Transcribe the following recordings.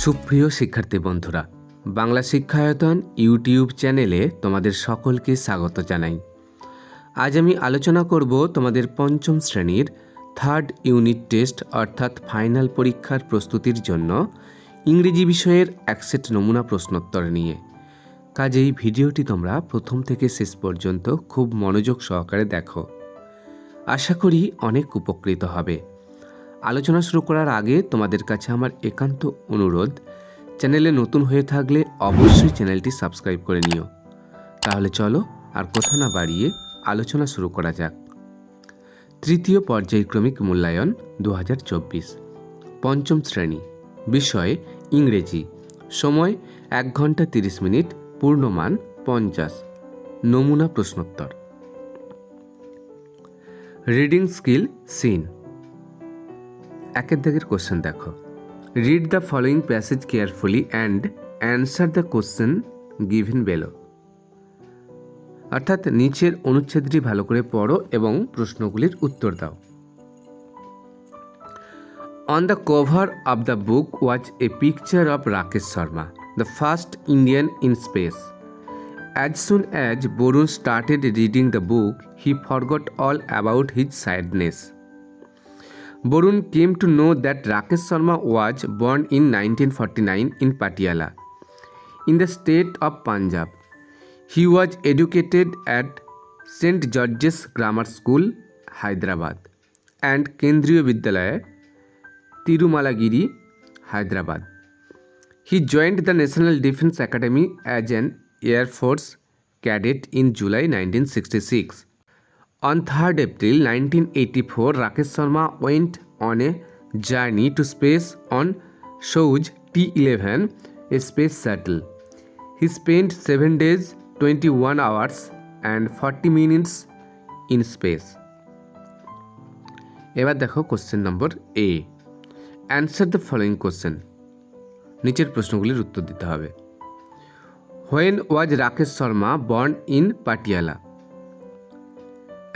সুপ্রিয় শিক্ষার্থী বন্ধুরা, বাংলা শিক্ষায়তন ইউটিউব চ্যানেলে তোমাদের সকলকে স্বাগত জানাই। আজ আমি আলোচনা করব তোমাদের পঞ্চম শ্রেণীর থার্ড ইউনিট টেস্ট অর্থাৎ ফাইনাল পরীক্ষার প্রস্তুতির জন্য ইংরেজি বিষয়ের এক সেট নমুনা প্রশ্নোত্তর নিয়ে। কাজেই ভিডিওটি তোমরা প্রথম থেকে শেষ পর্যন্ত খুব মনোযোগ সহকারে দেখো। আশা করি অনেক উপকৃত হবে। আলোচনা শুরু করার আগে তোমাদের কাছে আমার একান্ত অনুরোধ, চ্যানেলে নতুন হয়ে থাকলে অবশ্যই চ্যানেলটি সাবস্ক্রাইব করে নিও। তাহলে চলো আর কথা না বাড়িয়ে আলোচনা শুরু করা যাক। তৃতীয় পর্যায়ক্রমিক মূল্যায়ন 2024, পঞ্চম শ্রেণী, বিষয় ইংরেজি, সময় 1 ঘন্টা 30 মিনিট, পূর্ণমান 50, নমুনা প্রশ্নোত্তর। রিডিং স্কিল সিন। একের দাগের কোশ্চেন দেখো, read the following passage carefully and answer the question given below. অর্থাৎ নিচের অনুচ্ছেদটি ভালো করে পড়ো এবং প্রশ্নগুলির উত্তর দাও। On the cover of the book was a picture of Rakesh Sharma, the first Indian in space. As soon as Borun started reading the book, he forgot all about his sadness. Borun came to know that Rakesh Sharma was born in 1949 in Patiala, in the state of Punjab. He was educated at St. George's Grammar School, Hyderabad, and Kendriya Vidyalaya, Tirumalagiri, Hyderabad. He joined the National Defence Academy as an Air Force cadet in July 1966. On 3rd April 1984, Rakesh Sharma went on a journey to space on Soyuz T-11, a space shuttle. He spent 7 days, 21 hours and 40 minutes in space. এবার দেখো question number A. Answer the following question. নিচের প্রশ্নগুলির উত্তর দিতে হবে। When was Rakesh Sharma born in Patiala?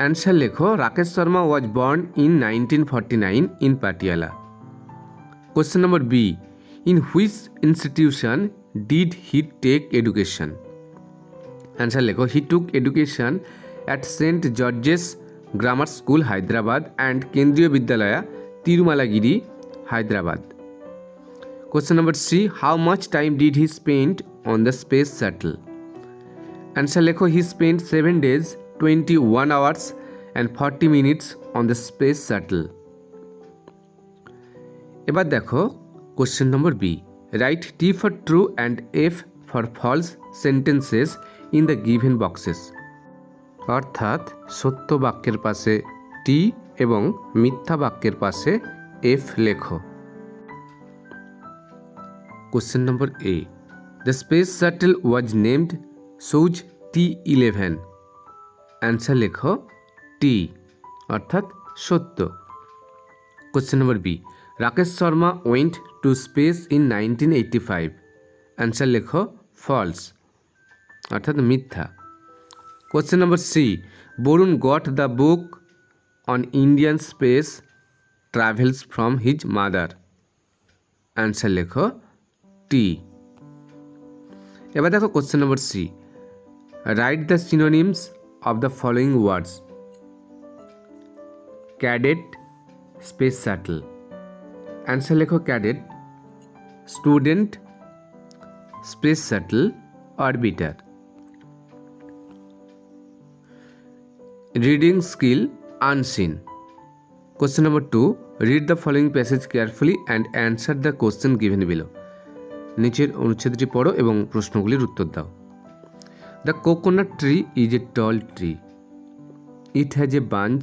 Answer লেখো, Rakesh Sharma was born in 1949 in Patiala. Question number B, in which institution did he take education? Answer লেখো, he took education at Saint George's grammar school Hyderabad and Kendriya Vidyalaya তিরুমালাগিরি, Hyderabad. Question number C, how much time did he spend on the space shuttle? Answer লেখো, he spent 7 days, 21 hours and 40 minutes on the space shuttle. এবার দেখো question number B, write T for true and F for false sentences in the given boxes. অর্থাৎ সত্য বাক্যের পাশে T এবং মিথ্যা বাক্যের পাশে F লেখো। Question number A, the space shuttle was named Soyuz T-11. Answer লেখো T, অর্থাৎ সত্য। Question number B, Rakesh Sharma went to space in 1985. Answer লেখো false, অর্থাৎ মিথ্যা। Question number C, Borun got the book on Indian space travels from his mother. Answer লেখো T. এবার দেখো question number C, write the synonyms of the following words. Cadet, space shuttle. Answer লেখো cadet, student, space shuttle, orbiter. Reading skill unseen. Question number 2, read the following passage carefully and answer the question given below. নিচের অনুচ্ছেদটি পড়ো এবং প্রশ্নগুলির উত্তর দাও। The coconut tree is a tall tree. It has a bunch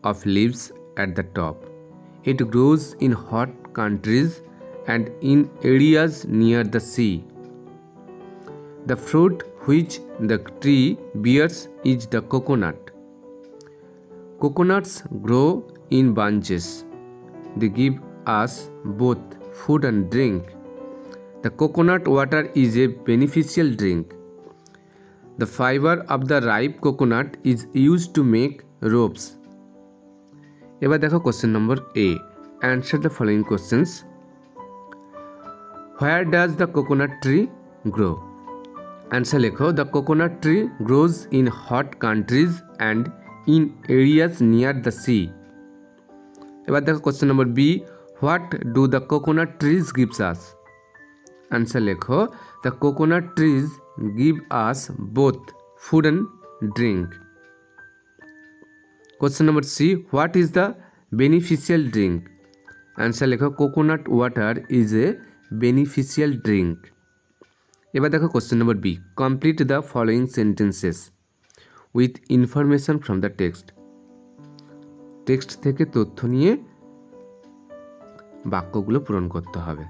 of leaves at the top. It grows in hot countries and in areas near the sea. The fruit which the tree bears is the coconut. Coconuts grow in bunches. They give us both food and drink. The coconut water is a beneficial drink. The fiber of the ripe coconut is used to make ropes. এবার দেখো question number A, answer the following questions. Where does the coconut tree grow? Answer লেখো, the coconut tree grows in hot countries and in areas near the sea. এবার দেখো question number B, what do the coconut trees gives us? Answer লেখো, the coconut trees give us both food and drink. Question number C, what is the beneficial drink? Answer লেখো, coconut water is a beneficial drink. এবার দেখো question number B, complete the following sentences with information from the text. Text থেকে তথ্য নিয়ে বাক্যগুলো পূরণ করতে হবে।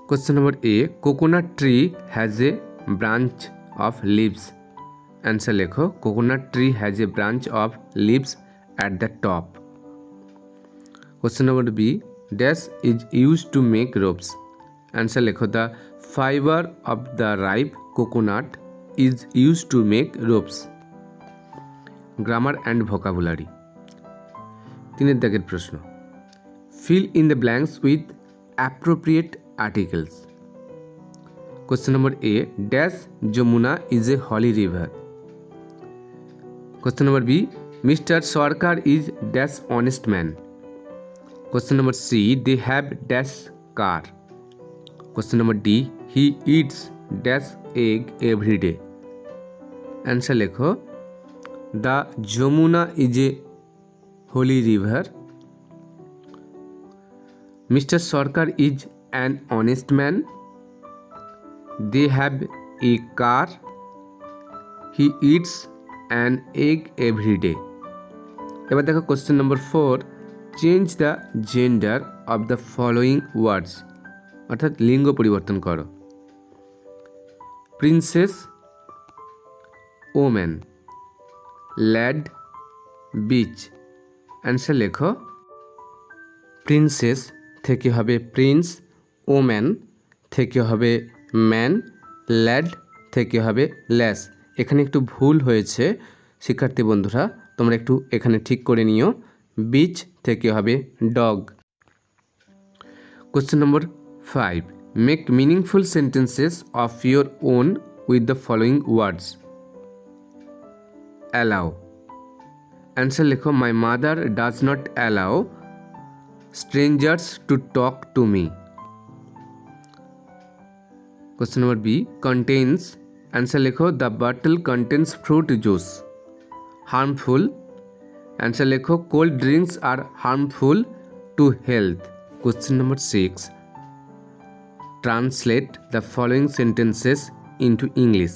Question number A, coconut tree has a branch of leaves. Answer লেখো, coconut tree has a branch of leaves at the top. Question number B, dash is use to make ropes. Answer লেখো, the fibre of the ripe coconut is use to make ropes. Grammar and vocabulary. 3 দাগের প্রশ্ন, fill in the blanks with appropriate articles. Question number A, dash Yamuna is a holy river. Question number B, mister Sarkar is dash honest man. Question number C, they have dash car. Question number D, he eats dash egg every day. Answer লেখো, the Yamuna is a holy river, mister Sarkar is an honest man, they have a car, he eats an egg every day. এবার দেখো question number 4, change the gender of the following ওয়ার্ডস, অর্থাৎ লিঙ্গ পরিবর্তন করো। Princess, woman, lad, beach. Answer লেখো, princess থেকে হবে Prince, woman থেকে হবে ম্যান, ল্যাড থেকে হবে ল্যাস। এখানে একটু ভুল হয়েছে শিক্ষার্থী বন্ধুরা, তোমরা একটু এখানে ঠিক করে নিও। বিচ থেকে হবে dog. Question number 5, make meaningful sentences of your own with the following words. Allow. Answer লেখো, my mother does not allow strangers to talk to me. Question number B, contains. Answer লেখো, the bottle contains fruit juice. Harmful. Answer লেখো, cold drinks are harmful to health. Question number 6, translate the following sentences into English.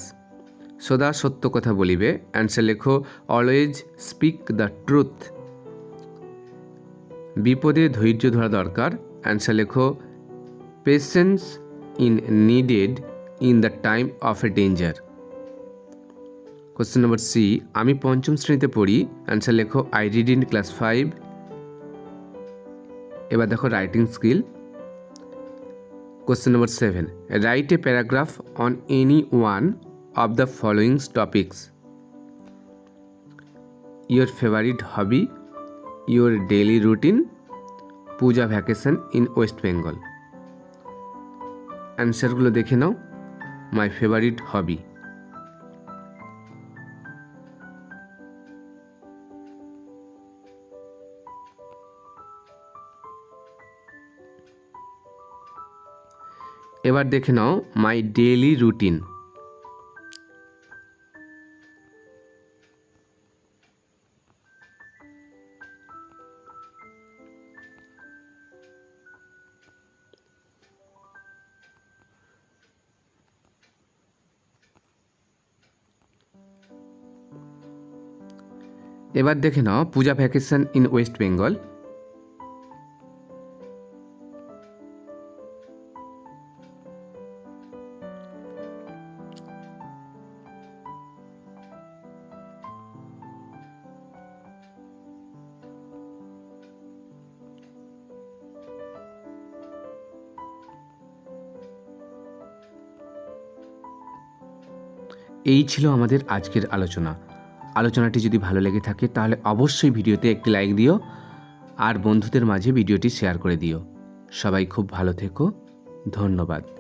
সদা সত্য কথা বলিবে। Answer লেখো, always speak the truth. বিপদে ধৈর্য ধরা দরকার। অ্যান্সার লেখো, patience in needed in the time of a danger. Question number C, আমি 5ম শ্রেণীতে পড়ি। অ্যান্সার লেখো, আই রিড ইন ক্লাস 5। এবার দেখো writing skill. Question number 7, write a paragraph on any one of the following topics. Your favourite hobby, your daily routine, Puja vacation in West Bengal. অ্যান্সারগুলো দেখে নাও। My favourite hobby. এবার দেখে নাও মাই ডেইলি রুটিন। এবার দেখে নাও পূজা vacation in West Bengal. এই ছিল আমাদের আজকের আলোচনা। আলোচনাটি যদি ভালো লেগে থাকে তাহলে অবশ্যই ভিডিওতে একটি লাইক দিও আর বন্ধুদের মাঝে ভিডিওটি শেয়ার করে দিও। সবাই খুব ভালো থেকো। ধন্যবাদ।